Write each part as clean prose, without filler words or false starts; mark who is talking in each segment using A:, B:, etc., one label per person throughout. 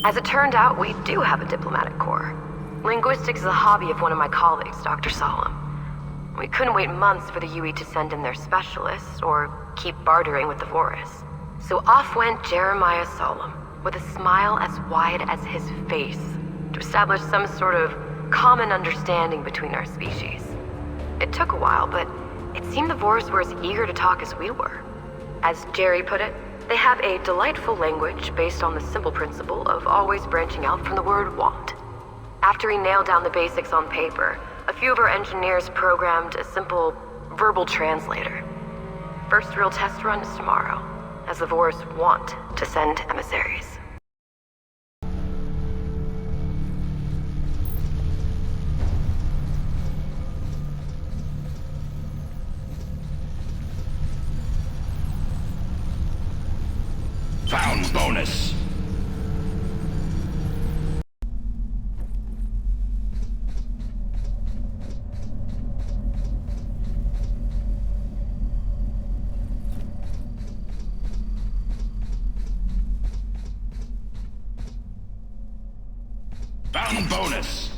A: As it turned out, we do have a diplomatic corps. Linguistics is a hobby of one of my colleagues, Dr. Solemn. We couldn't wait months for the UE to send in their specialists, or keep bartering with the Vorus. So off went Jeremiah Solemn, with a smile as wide as his face, to establish some sort of common understanding between our species. It took a while, but it seemed the Vorus were as eager to talk as we were. As Jerry put it, they have a delightful language based on the simple principle of always branching out from the word want. After he nailed down the basics on paper, a few of our engineers programmed a simple verbal translator. First real test run is tomorrow, as the Vorus want to send emissaries.
B: Found bonus. Found bonus.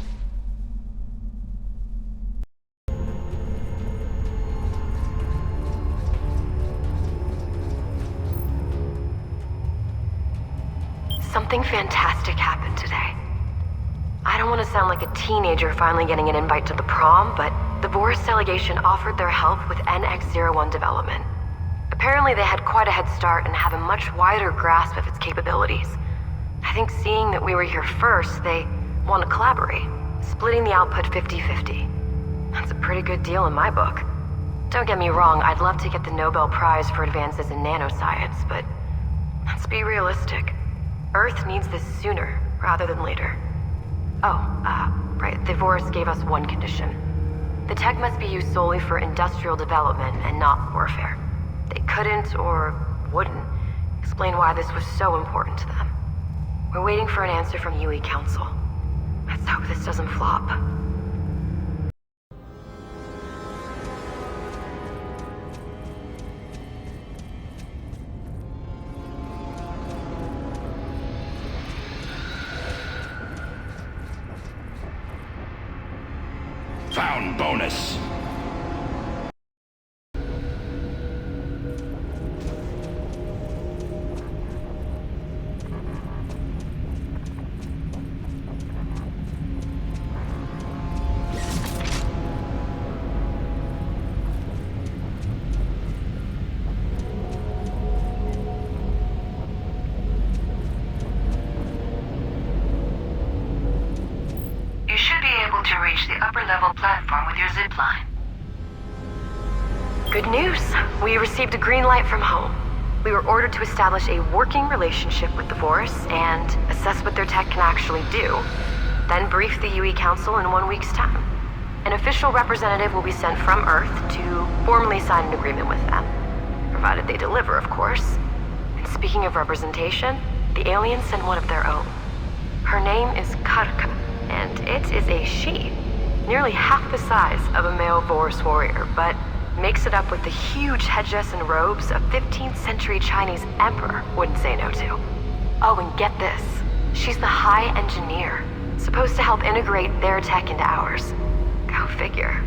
A: Something fantastic happened today. I don't want to sound like a teenager finally getting an invite to the prom, but the Vorus delegation offered their help with NX-01 development. Apparently they had quite a head start and have a much wider grasp of its capabilities. I think seeing that we were here first, they want to collaborate, splitting the output 50-50. That's a pretty good deal in my book. Don't get me wrong, I'd love to get the Nobel Prize for advances in nanoscience, but let's be realistic. Earth needs this sooner rather than later. Right, the Vorus gave us one condition. The tech must be used solely for industrial development and not warfare. They couldn't, or wouldn't, explain why this was so important to them. We're waiting for an answer from UE Council. Let's hope this doesn't flop.
B: Found bonus.
C: You should be able to reach the upper level platform with your zipline.
A: Good news. We received a green light from home. We were ordered to establish a working relationship with the Vorus and assess what their tech can actually do, then brief the UE Council in 1 week's time. An official representative will be sent from Earth to formally sign an agreement with them, provided they deliver, of course. And speaking of representation, the aliens send one of their own. Her name is Karka, and it is a she, nearly half the size of a male Vorus warrior, but makes it up with the huge headdress and robes a 15th century Chinese emperor wouldn't say no to. Oh, and get this. She's the High Engineer, supposed to help integrate their tech into ours. Go figure.